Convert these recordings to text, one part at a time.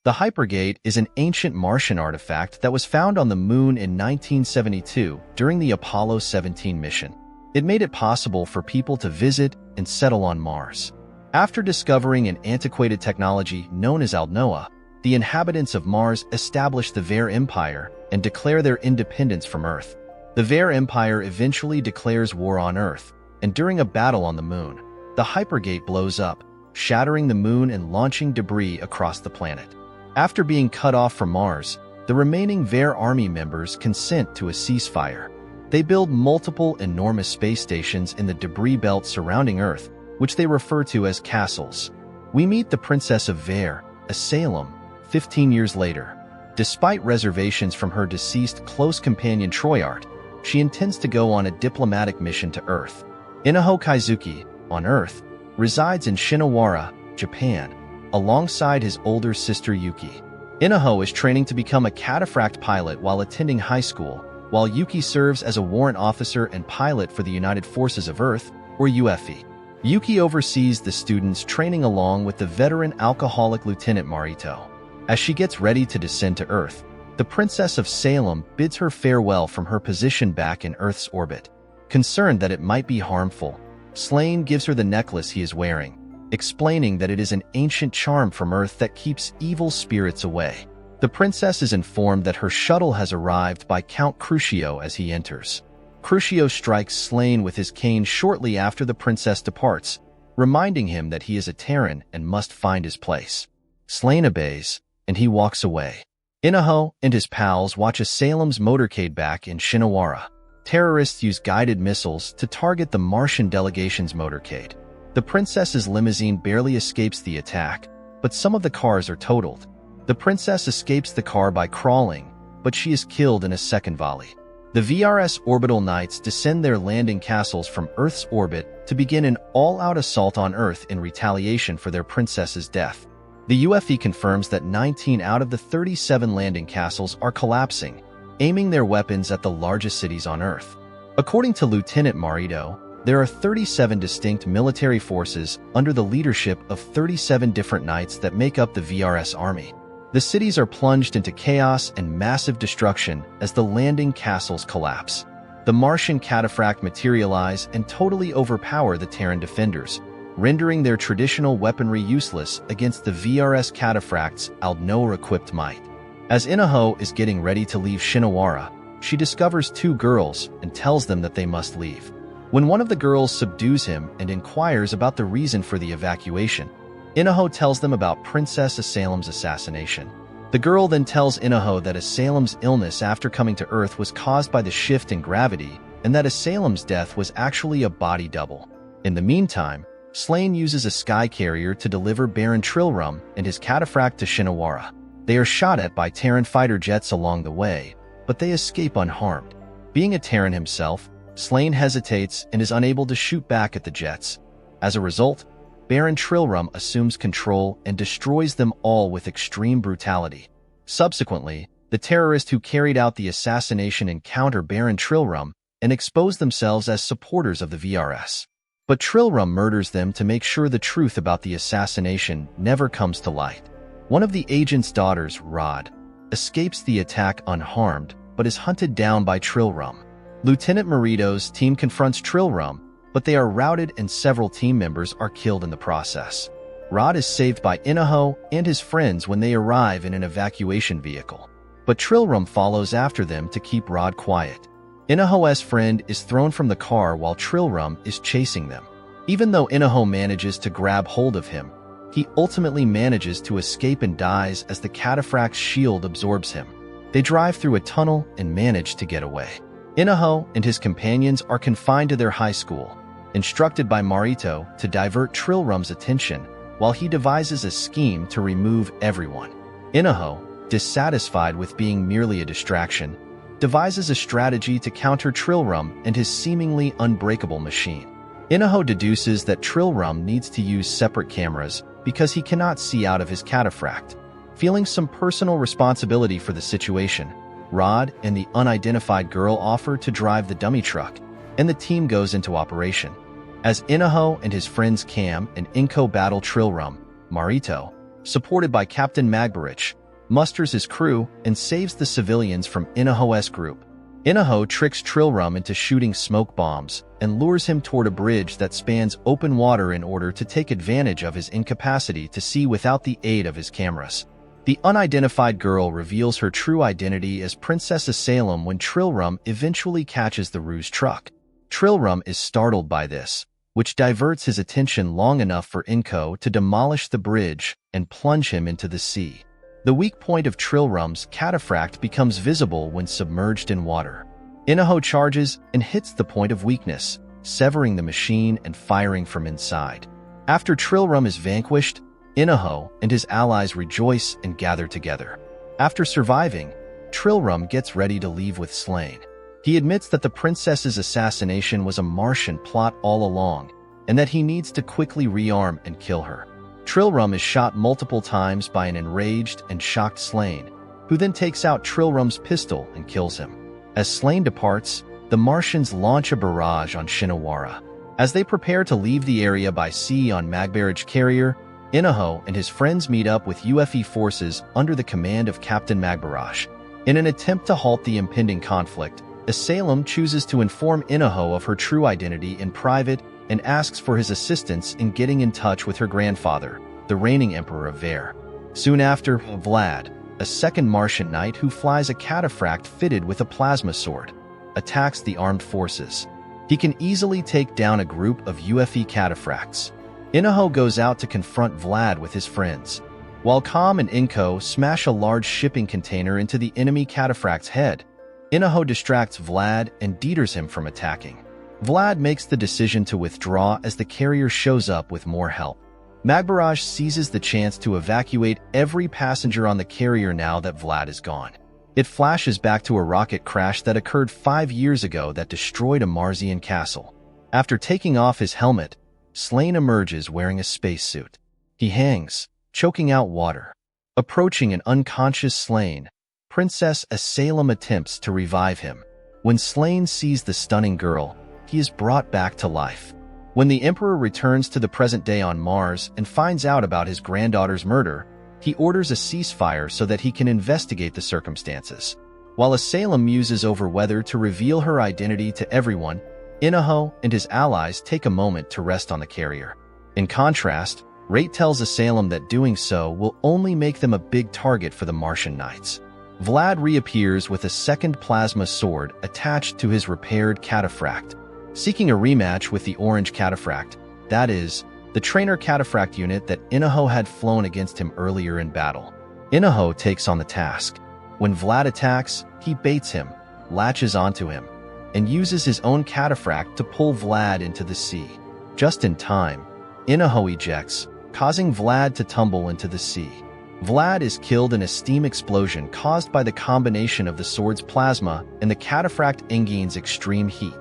The Hypergate is an ancient Martian artifact that was found on the Moon in 1972 during the Apollo 17 mission. It made it possible for people to visit and settle on Mars. After discovering an antiquated technology known as Aldnoah, the inhabitants of Mars established the Ver Empire and declare their independence from Earth. The Ver Empire eventually declares war on Earth, and during a battle on the Moon, the Hypergate blows up, shattering the Moon and launching debris across the planet. After being cut off from Mars, the remaining Ver Army members consent to a ceasefire. They build multiple enormous space stations in the debris belt surrounding Earth, which they refer to as castles. We meet the Princess of Ver, Salem, 15 years later. Despite reservations from her deceased close companion Troyart, she intends to go on a diplomatic mission to Earth. Inaho Kaizuki, on Earth, resides in Shinawara, Japan, alongside his older sister Yuki. Inaho is training to become a cataphract pilot while attending high school, while Yuki serves as a warrant officer and pilot for the United Forces of Earth, or UFE. Yuki oversees the students training along with the veteran alcoholic Lieutenant Marito. As she gets ready to descend to Earth, the Princess of Salem bids her farewell from her position back in Earth's orbit. Concerned that it might be harmful, Slane gives her the necklace he is wearing, explaining that it is an ancient charm from Earth that keeps evil spirits away. The princess is informed that her shuttle has arrived by Count Crucio as he enters. Crucio strikes Slane with his cane shortly after the princess departs, reminding him that he is a Terran and must find his place. Slane obeys, and he walks away. Inaho and his pals watch a Salem's motorcade back in Shinawara. Terrorists use guided missiles to target the Martian delegation's motorcade. The princess's limousine barely escapes the attack, but some of the cars are totaled. The princess escapes the car by crawling, but she is killed in a second volley. The VRS orbital knights descend their landing castles from Earth's orbit to begin an all-out assault on Earth in retaliation for their princess's death. The UFE confirms that 19 out of the 37 landing castles are collapsing, aiming their weapons at the largest cities on Earth. According to Lieutenant Marito, there are 37 distinct military forces under the leadership of 37 different knights that make up the VRS army. The cities are plunged into chaos and massive destruction as the landing castles collapse. The Martian cataphract materialize and totally overpower the Terran defenders, rendering their traditional weaponry useless against the VRS cataphract's Aldnoah-equipped might. As Inaho is getting ready to leave Shinawara, she discovers two girls and tells them that they must leave. When one of the girls subdues him and inquires about the reason for the evacuation, Inaho tells them about Princess Asalem's assassination. The girl then tells Inaho that Asalem's illness after coming to Earth was caused by the shift in gravity and that Asalem's death was actually a body double. In the meantime, Slane uses a sky carrier to deliver Baron Trilrum and his cataphract to Shinawara. They are shot at by Terran fighter jets along the way, but they escape unharmed. Being a Terran himself, Slane hesitates and is unable to shoot back at the jets. As a result, Baron Trilrum assumes control and destroys them all with extreme brutality. Subsequently, the terrorists who carried out the assassination encounter Baron Trilrum and expose themselves as supporters of the VRS. But Trilrum murders them to make sure the truth about the assassination never comes to light. One of the agent's daughters, Rod, escapes the attack unharmed but is hunted down by Trilrum. Lieutenant Marito's team confronts Trilrum, but they are routed and several team members are killed in the process. Rod is saved by Inaho and his friends when they arrive in an evacuation vehicle, but Trilrum follows after them to keep Rod quiet. Inaho's friend is thrown from the car while Trilrum is chasing them. Even though Inaho manages to grab hold of him, he ultimately manages to escape and dies as the cataphract's shield absorbs him. They drive through a tunnel and manage to get away. Inaho and his companions are confined to their high school, instructed by Marito to divert Trilrum's attention while he devises a scheme to remove everyone. Inaho, dissatisfied with being merely a distraction, devises a strategy to counter Trilrum and his seemingly unbreakable machine. Inaho deduces that Trilrum needs to use separate cameras because he cannot see out of his cataphract. Feeling some personal responsibility for the situation, Rod and the unidentified girl offer to drive the dummy truck, and the team goes into operation. As Inaho and his friends Cam and Inko battle Trilrum, Marito, supported by Captain Magbarich, musters his crew and saves the civilians from Inaho's group. Inaho tricks Trilrum into shooting smoke bombs and lures him toward a bridge that spans open water in order to take advantage of his incapacity to see without the aid of his cameras. The unidentified girl reveals her true identity as Princess Salem when Trilrum eventually catches the ruse truck. Trilrum is startled by this, which diverts his attention long enough for Inko to demolish the bridge and plunge him into the sea. The weak point of Trilrum's cataphract becomes visible when submerged in water. Inaho charges and hits the point of weakness, severing the machine and firing from inside. After Trilrum is vanquished, Inaho and his allies rejoice and gather together. After surviving, Trilrum gets ready to leave with Slain. He admits that the princess's assassination was a Martian plot all along, and that he needs to quickly rearm and kill her. Trilrum is shot multiple times by an enraged and shocked Slain, who then takes out Trilrum's pistol and kills him. As Slain departs, the Martians launch a barrage on Shinawara. As they prepare to leave the area by sea on Magbarage carrier, Inaho and his friends meet up with UFE forces under the command of Captain Magbarage. In an attempt to halt the impending conflict, Salem chooses to inform Inaho of her true identity in private and asks for his assistance in getting in touch with her grandfather, the reigning Emperor of Ver. Soon after, Vlad, a second Martian knight who flies a cataphract fitted with a plasma sword, attacks the armed forces. He can easily take down a group of UFE cataphracts. Inaho goes out to confront Vlad with his friends, while Kam and Inko smash a large shipping container into the enemy cataphract's head. Inaho distracts Vlad and deters him from attacking. Vlad makes the decision to withdraw as the carrier shows up with more help. Magbarage seizes the chance to evacuate every passenger on the carrier now that Vlad is gone. It flashes back to a rocket crash that occurred 5 years ago that destroyed a Martian castle. After taking off his helmet, Slain emerges wearing a spacesuit. He hangs, choking out water. Approaching an unconscious Slain, Princess Salem attempts to revive him. When Slain sees the stunning girl, he is brought back to life. When the Emperor returns to the present day on Mars and finds out about his granddaughter's murder, he orders a ceasefire so that he can investigate the circumstances. While Salem muses over whether to reveal her identity to everyone, Inaho and his allies take a moment to rest on the carrier. In contrast, Rate tells Salem that doing so will only make them a big target for the Martian Knights. Vlad reappears with a second plasma sword attached to his repaired cataphract, seeking a rematch with the orange cataphract, that is, the trainer cataphract unit that Inaho had flown against him earlier in battle. Inaho takes on the task. When Vlad attacks, he baits him, latches onto him, and uses his own cataphract to pull Vlad into the sea. Just in time, Inaho ejects, causing Vlad to tumble into the sea. Vlad is killed in a steam explosion caused by the combination of the sword's plasma and the cataphract Engine's extreme heat.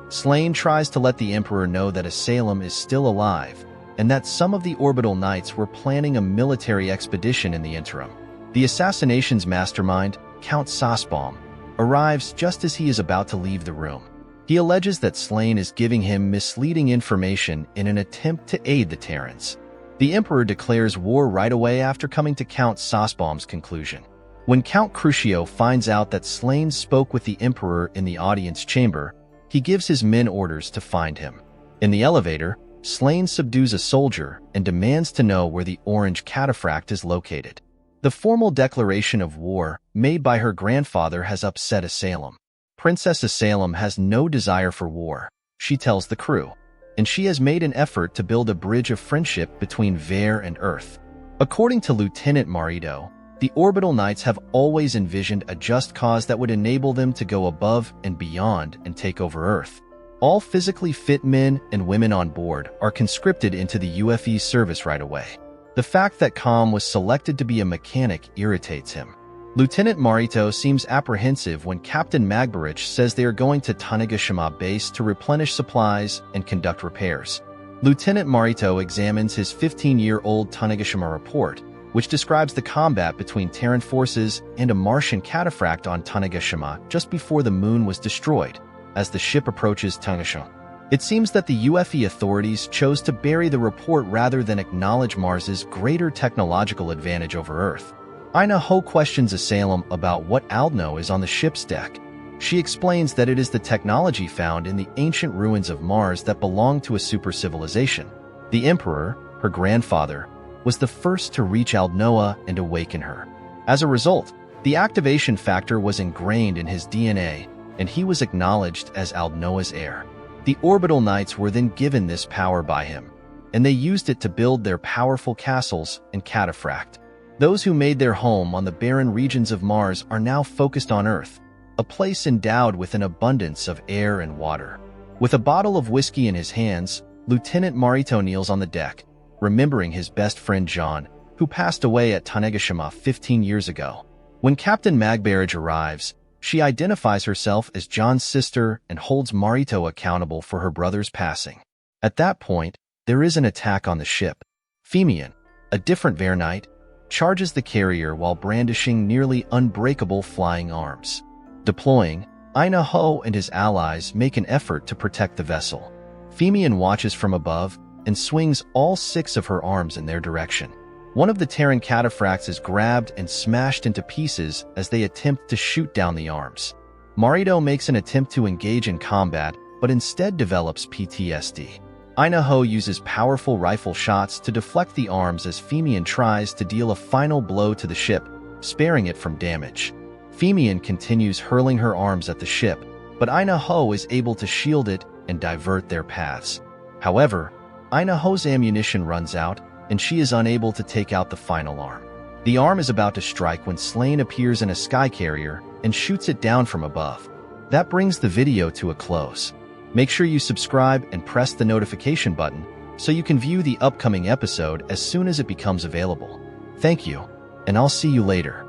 Slain tries to let the Emperor know that Salem is still alive, and that some of the orbital knights were planning a military expedition in the interim. The assassination's mastermind, Count Sasbaum, arrives just as he is about to leave the room. He alleges that Slain is giving him misleading information in an attempt to aid the Terrans. The Emperor declares war right away after coming to Count Sasbaum's conclusion. When Count Crucio finds out that Slain spoke with the Emperor in the audience chamber, he gives his men orders to find him. In the elevator, Slain subdues a soldier and demands to know where the orange cataphract is located. The formal declaration of war made by her grandfather has upset Salem. Princess Salem has no desire for war, she tells the crew, and she has made an effort to build a bridge of friendship between Ver and Earth. According to Lieutenant Marito, the Orbital Knights have always envisioned a just cause that would enable them to go above and beyond and take over Earth. All physically fit men and women on board are conscripted into the UFE service right away. The fact that Kam was selected to be a mechanic irritates him. Lieutenant Marito seems apprehensive when Captain Magbarich says they are going to Tanegashima base to replenish supplies and conduct repairs. Lieutenant Marito examines his 15-year-old Tanegashima report, which describes the combat between Terran forces and a Martian cataphract on Tanegashima just before the moon was destroyed. As the ship approaches Tanegashima, It seems that the UFE authorities chose to bury the report rather than acknowledge Mars's greater technological advantage over Earth. Ina Ho questions Asylum about what Aldno is on the ship's deck. She explains that it is the technology found in the ancient ruins of Mars that belonged to a super civilization. The Emperor, her grandfather, was the first to reach Aldnoa and awaken her. As a result, the activation factor was ingrained in his DNA, and he was acknowledged as Aldnoa's heir. The Orbital Knights were then given this power by him, and they used it to build their powerful castles in Cataphract. Those who made their home on the barren regions of Mars are now focused on Earth, a place endowed with an abundance of air and water. With a bottle of whiskey in his hands, Lieutenant Marito kneels on the deck, remembering his best friend John, who passed away at Tanegashima 15 years ago. When Captain Magbarrage arrives, she identifies herself as John's sister and holds Marito accountable for her brother's passing. At that point, there is an attack on the ship. Femian, a different Vernite, charges the carrier while brandishing nearly unbreakable flying arms. Deploying, Ina Ho and his allies make an effort to protect the vessel. Femian watches from above and swings all 6 of her arms in their direction. One of the Terran cataphracts is grabbed and smashed into pieces as they attempt to shoot down the arms. Marito makes an attempt to engage in combat, but instead develops PTSD. Ina Ho uses powerful rifle shots to deflect the arms as Femian tries to deal a final blow to the ship, sparing it from damage. Femian continues hurling her arms at the ship, but Ina Ho is able to shield it and divert their paths. However, Ina Ho's ammunition runs out, and she is unable to take out the final arm. The arm is about to strike when Slane appears in a sky carrier and shoots it down from above. That brings the video to a close. Make sure you subscribe and press the notification button so you can view the upcoming episode as soon as it becomes available. Thank you, and I'll see you later.